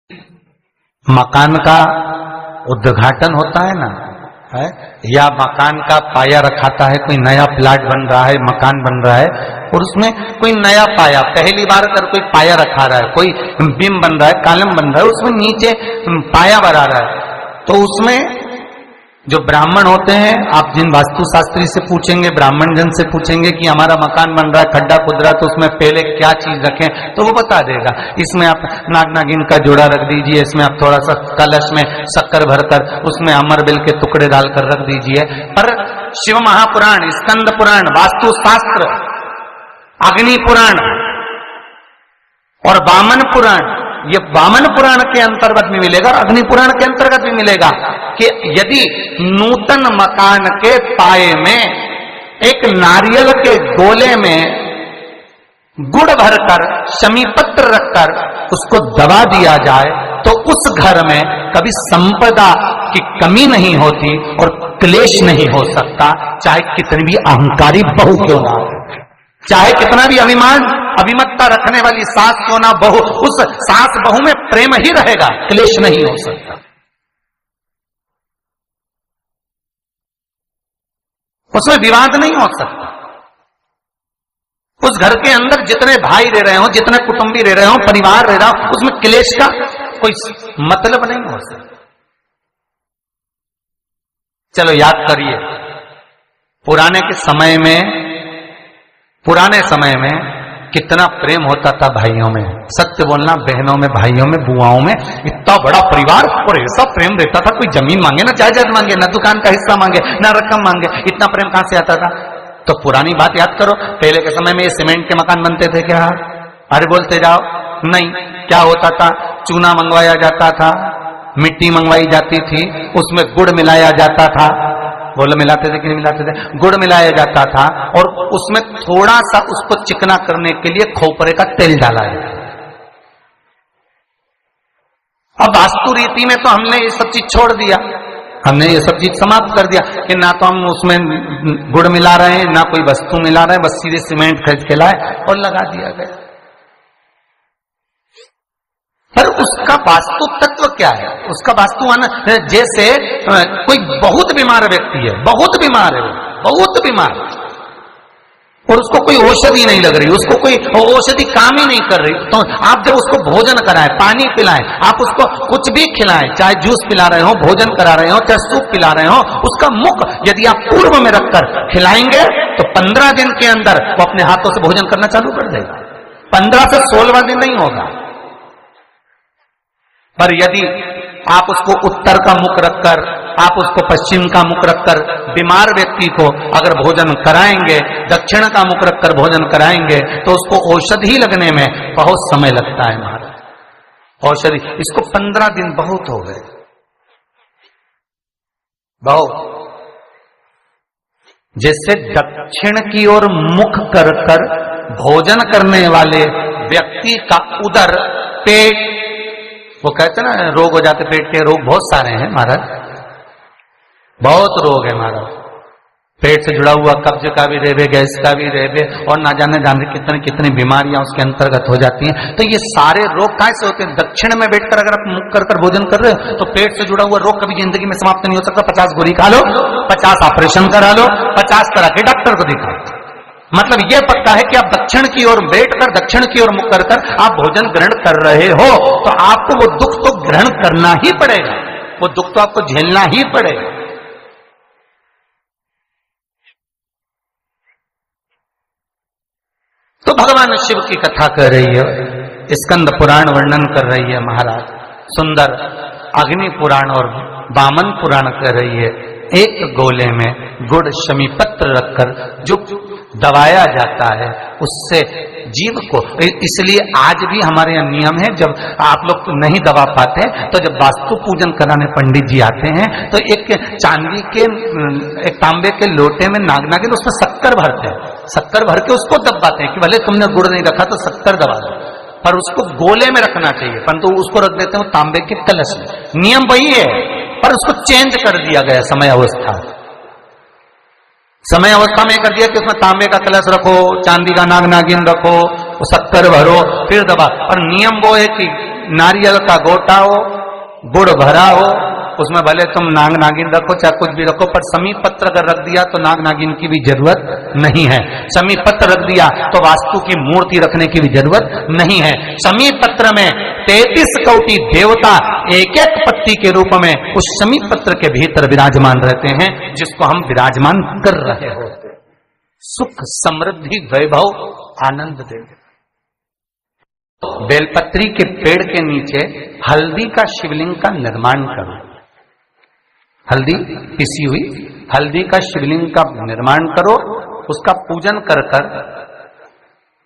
मकान का उद्घाटन होता है ना, है या मकान का पाया रखाता है, कोई नया प्लाट बन रहा है, मकान बन रहा है और उसमें कोई नया पाया, पहली बार अगर कोई पाया रखा रहा है, कोई बीम बन रहा है, कॉलम बन रहा है, उसमें नीचे पाया बना रहा है, तो उसमें जो ब्राह्मण होते हैं, आप जिन वास्तुशास्त्री से पूछेंगे, ब्राह्मण जन से पूछेंगे कि हमारा मकान बन रहा है, खड्डा खुद रहा है, तो उसमें पहले क्या चीज रखें, तो वो बता देगा। इसमें आप नाग नागिन का जोड़ा रख दीजिए, इसमें आप थोड़ा सा कलश में शक्कर भरकर उसमें अमरबेल के टुकड़े डालकर रख दीजिए। पर शिव महापुराण, स्कंद पुराण, वास्तुशास्त्र, अग्नि पुराण और वामन पुराण, ये वामन पुराण के अंतर्गत भी मिलेगा और अग्नि पुराण के अंतर्गत भी मिलेगा कि यदि नूतन मकान के पाए में एक नारियल के गोले में गुड़ भरकर, शमी पत्र रखकर उसको दबा दिया जाए तो उस घर में कभी संपदा की कमी नहीं होती और क्लेश नहीं हो सकता, चाहे कितनी भी अहंकारी बहू क्यों ना हो, चाहे कितना भी अभिमतता रखने वाली सास क्यों ना बहू, उस सास बहू में प्रेम ही रहेगा, क्लेश नहीं हो सकता। उसमें विवाद नहीं हो सकता। उस घर के अंदर जितने भाई रह रहे हो, जितने कुटुंबी रह रहे हो, परिवार रह रहा हो, उसमें क्लेश का कोई मतलब नहीं हो सकता। चलो याद करिए, पुराने समय में कितना प्रेम होता था भाइयों में, सत्य बोलना, बहनों में, भाइयों में, बुआओं में, इतना बड़ा परिवार और ऐसा प्रेम रहता था, कोई जमीन मांगे ना जायदाद मांगे, ना दुकान का हिस्सा मांगे, ना रकम मांगे, इतना प्रेम कहां से आता था। तो पुरानी बात याद करो, पहले के समय में ये सीमेंट के मकान बनते थे क्या? अरे बोलते जाओ, नहीं। क्या होता था? चूना मंगवाया जाता था, मिट्टी मंगवाई जाती थी, उसमें गुड़ मिलाया जाता था, बोलो मिलाते थे कि नहीं मिलाते थे? गुड़ मिलाया जाता था और उसमें थोड़ा सा उसको चिकना करने के लिए खोपरे का तेल डाला जाता था। अब वास्तु रीति में तो हमने ये सब चीज छोड़ दिया, हमने ये सब चीज समाप्त कर दिया कि ना तो हम उसमें गुड़ मिला रहे हैं, ना कोई वस्तु मिला रहे हैं, बस सीधे सीमेंट खरीद के लाए और लगा दिया गया। पर उसका वास्तु तत्व क्या है? उसका वास्तु जैसे कोई बहुत बीमार व्यक्ति है, बहुत बीमार है, बहुत बीमार, और उसको कोई औषधि नहीं लग रही, उसको कोई औषधि काम ही नहीं कर रही, तो आप जब उसको भोजन कराएं, पानी पिलाएं, आप उसको कुछ भी खिलाएं, चाहे जूस पिला रहे हो, भोजन करा रहे हो, चाहे सूप पिला रहे हो, उसका मुख यदि आप पूर्व में रखकर खिलाएंगे तो 15 दिन के अंदर वो अपने हाथों से भोजन करना चालू कर देगा। 15 से 16वां दिन नहीं होगा। पर यदि आप उसको उत्तर का मुख रखकर, आप उसको पश्चिम का मुख रखकर बीमार व्यक्ति को अगर भोजन कराएंगे, दक्षिण का मुख रखकर भोजन कराएंगे, तो उसको औषधि लगने में बहुत समय लगता है महाराज। औषधि इसको 15 दिन बहुत हो गए, बहुत। जैसे दक्षिण की ओर मुख कर कर भोजन करने वाले व्यक्ति का उदर, पेट, वो कहते ना रोग हो जाते, पेट के रोग बहुत सारे हैं महाराज, बहुत रोग है महाराज। पेट से जुड़ा हुआ कब्ज का भी रेबे, गैस का भी रेबे, और ना जाने कितनी कितनी बीमारियां उसके अंतर्गत हो जाती हैं। तो ये सारे रोग कैसे होते हैं? दक्षिण में बैठकर अगर आप मुख कर कर भोजन कर रहे हो तो पेट से जुड़ा हुआ रोग कभी जिंदगी में समाप्त नहीं हो सकता। 50 गोली खा लो, 50 ऑपरेशन करा लो, 50 तरह के डॉक्टर को दिखाओ, मतलब यह पक्का है कि आप दक्षिण की ओर बैठकर, दक्षिण की ओर मुख कर कर आप भोजन ग्रहण कर रहे हो, तो आपको वो दुख तो ग्रहण करना ही पड़ेगा, वो दुख तो आपको झेलना ही पड़ेगा। तो भगवान शिव की कथा कर रही है, स्कंद पुराण वर्णन कर रही है महाराज, सुंदर अग्नि पुराण और वामन पुराण कर रही है। एक गोले में गुड़ शमी पत्र रखकर जो दबाया जाता है उससे जीव को, इसलिए आज भी हमारे यहाँ नियम है, जब आप लोग नहीं दबा पाते तो जब वास्तु पूजन कराने पंडित जी आते हैं तो एक चांदी के, एक तांबे के लोटे में नाग नागिन, उसमें शक्कर भरते हैं, शक्कर भर के उसको दबाते हैं कि भले तुमने गुड़ नहीं रखा तो शक्कर दबा दो, पर उसको गोले में रखना चाहिए, परंतु उसको रख देते हैं तांबे के कलश में। नियम वही है पर उसको चेंज कर दिया गया समय अवस्था में कर दिया कि उसमें तांबे का कलश रखो, चांदी का नाग नागिन रखो, शक्कर भरो, फिर दबा। और नियम वो है कि नारियल का गोटा हो, गुड़ भरा हो, उसमें भले तुम नाग नागिन रखो चाहे कुछ भी रखो, पर समीप पत्र अगर रख दिया तो नाग नागिन की भी जरूरत नहीं है। समीप पत्र रख दिया तो वास्तु की मूर्ति रखने की भी जरूरत नहीं है। समीप पत्र में 33 कोटि देवता एक एक पत्ती के रूप में उस समीप पत्र के भीतर विराजमान रहते हैं, जिसको हम विराजमान कर रहे होते। सुख, समृद्धि, वैभव, आनंद देते। बेलपत्री के पेड़ के नीचे हल्दी का शिवलिंग का निर्माण करो। हल्दी पिसी हुई हल्दी का शिवलिंग का निर्माण करो, उसका पूजन कर कर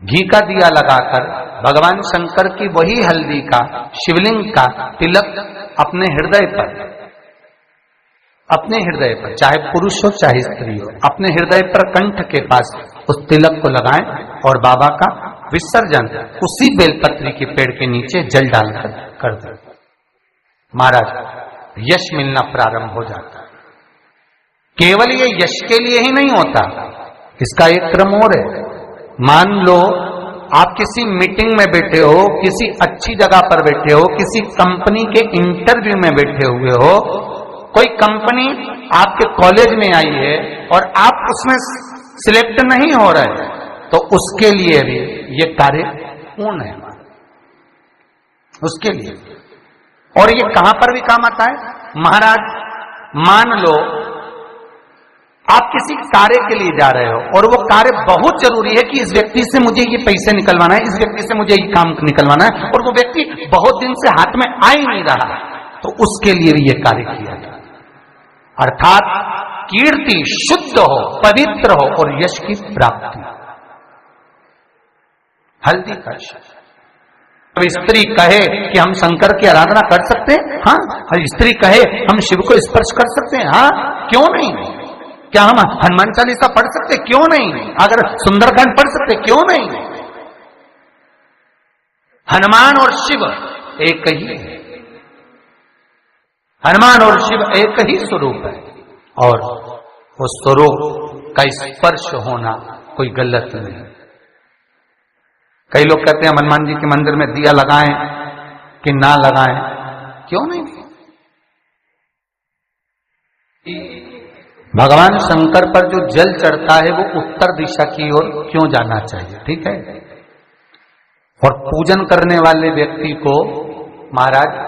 घी का दिया लगाकर भगवान शंकर की वही हल्दी का शिवलिंग का तिलक अपने हृदय पर, चाहे पुरुष हो चाहे स्त्री हो, अपने हृदय पर कंठ के पास उस तिलक को लगाएं और बाबा का विसर्जन उसी बेलपत्री के पेड़ के नीचे जल डालकर कर दें। महाराज, यश मिलना प्रारंभ हो जाता है। केवल ये यश के लिए ही नहीं होता, इसका एक क्रम और है। मान लो आप किसी मीटिंग में बैठे हो, किसी अच्छी जगह पर बैठे हो, किसी कंपनी के इंटरव्यू में बैठे हुए हो, कोई कंपनी आपके कॉलेज में आई है और आप उसमें सिलेक्ट नहीं हो रहे, तो उसके लिए भी ये कार्य पूर्ण है उसके लिए। और ये कहां पर भी काम आता है महाराज। मान लो आप किसी कार्य के लिए जा रहे हो और वो कार्य बहुत जरूरी है कि इस व्यक्ति से मुझे ये पैसे निकलवाना है, इस व्यक्ति से मुझे ये काम निकलवाना है, और वो व्यक्ति बहुत दिन से हाथ में आ ही नहीं रहा, तो उसके लिए भी ये कार्य किया जाए। अर्थात कीर्ति शुद्ध हो, पवित्र हो और यश की प्राप्ति। हल्दी का अब स्त्री कहे कि हम शंकर की आराधना कर सकते हैं, हाँ। स्त्री कहे हम शिव को स्पर्श कर सकते हैं, हाँ, क्यों नहीं। क्या हम हनुमान चालीसा पढ़ सकते, क्यों नहीं। अगर सुंदरकांड पढ़ सकते, क्यों नहीं। हनुमान और शिव एक ही है, हनुमान और शिव एक ही स्वरूप है, और उस स्वरूप का स्पर्श होना कोई गलत नहीं। कई लोग कहते हैं हनुमान जी के मंदिर में दिया लगाएं कि ना लगाएं, क्यों नहीं। भगवान शंकर पर जो जल चढ़ता है वो उत्तर दिशा की ओर क्यों जाना चाहिए, ठीक है। और पूजन करने वाले व्यक्ति को महाराज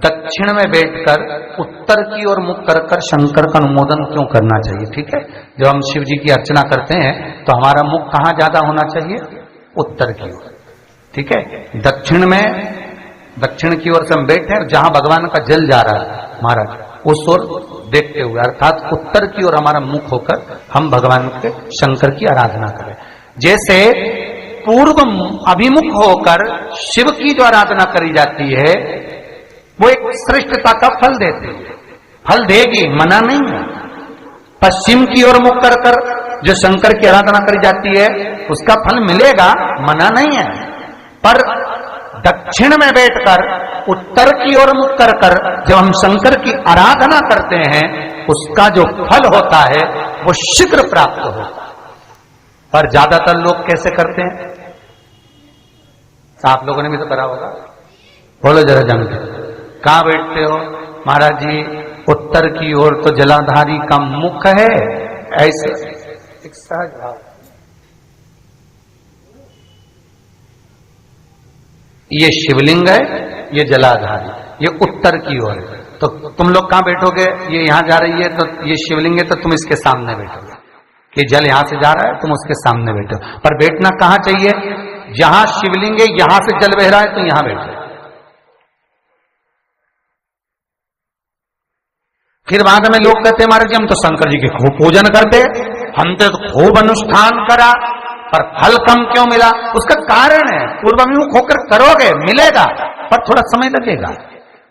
दक्षिण में बैठकर उत्तर की ओर मुख कर कर शंकर का अनुमोदन क्यों करना चाहिए, ठीक है। जब हम शिव जी की अर्चना करते हैं तो हमारा मुख कहां ज्यादा होना चाहिए, उत्तर की ओर, ठीक है। दक्षिण में, दक्षिण की ओर से हम बैठे हैं, जहां भगवान का जल जा रहा है महाराज उस ओर देखते हुए, अर्थात उत्तर की ओर हमारा मुख होकर हम भगवान के शंकर की आराधना करें। जैसे पूर्व अभिमुख होकर शिव की जो आराधना करी जाती है वो एक श्रेष्ठता का फल देती है, फल देगी, मना नहीं है। पश्चिम की ओर मुख कर कर जो शंकर की आराधना करी जाती है उसका फल मिलेगा, मना नहीं है। पर दक्षिण में बैठकर उत्तर की ओर मुख कर कर जब हम शंकर की आराधना करते हैं उसका जो फल होता है वो शीघ्र प्राप्त होता है। पर ज्यादातर लोग कैसे करते हैं, आप लोगों ने भी तो करा होगा, बोलो जरा जम के, कहां बैठते हो महाराज जी, उत्तर की ओर तो जलाधारी का मुख है, ऐसे एक सहज भाव। ये शिवलिंग है, ये जलाधारी, ये उत्तर की ओर है, तो तुम लोग कहां बैठोगे, ये यहां जा रही है तो ये शिवलिंग है तो तुम इसके सामने बैठोगे, कि जल यहां से जा रहा है तुम उसके सामने बैठो। पर बैठना कहां चाहिए, जहां शिवलिंग है यहां से जल बह रहा है तो यहां बैठो। फिर बाद में लोग कहते हैं महाराज जी हम तो शंकर जी के खूब पूजन करते, हमने तो खूब अनुष्ठान करा, पर फल कम क्यों मिला। उसका कारण है पूर्व अभिमुख होकर करोगे मिलेगा, पर थोड़ा समय लगेगा।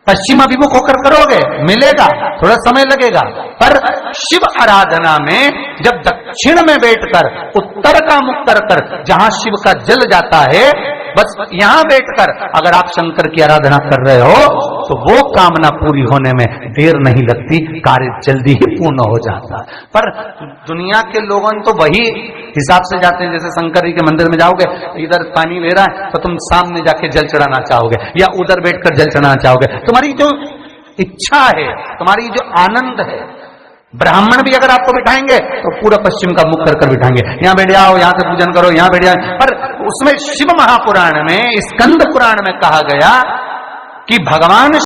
पश्चिम अभिमुख होकर करोगे मिलेगा, थोड़ा समय लगेगा। पर शिव आराधना में जब दक्षिण में बैठकर उत्तर का मुख कर कर जहां शिव का जल जाता है, बस यहां बैठकर अगर आप शंकर की आराधना कर रहे हो तो वो कामना पूरी होने में देर नहीं लगती, कार्य जल्दी ही पूर्ण हो जाता है। पर दुनिया के लोगों तो वही हिसाब से जाते हैं, जैसे शंकर जी के मंदिर में जाओगे, इधर पानी बह रहा है तो तुम सामने जाके जल चढ़ाना चाहोगे या उधर बैठकर जल चढ़ाना चाहोगे। तुम्हारी जो इच्छा है, तुम्हारी जो आनंद है, ब्राह्मण भी अगर आपको बिठाएंगे तो पूरा पश्चिम का मुख कर बिठाएंगे, यहाँ बैठ जाओ, यहाँ से पूजन करो, यहाँ बैठ जाओ। पर उसमें शिव महापुराण में, स्कंद पुराण में कहा गया कि भगवान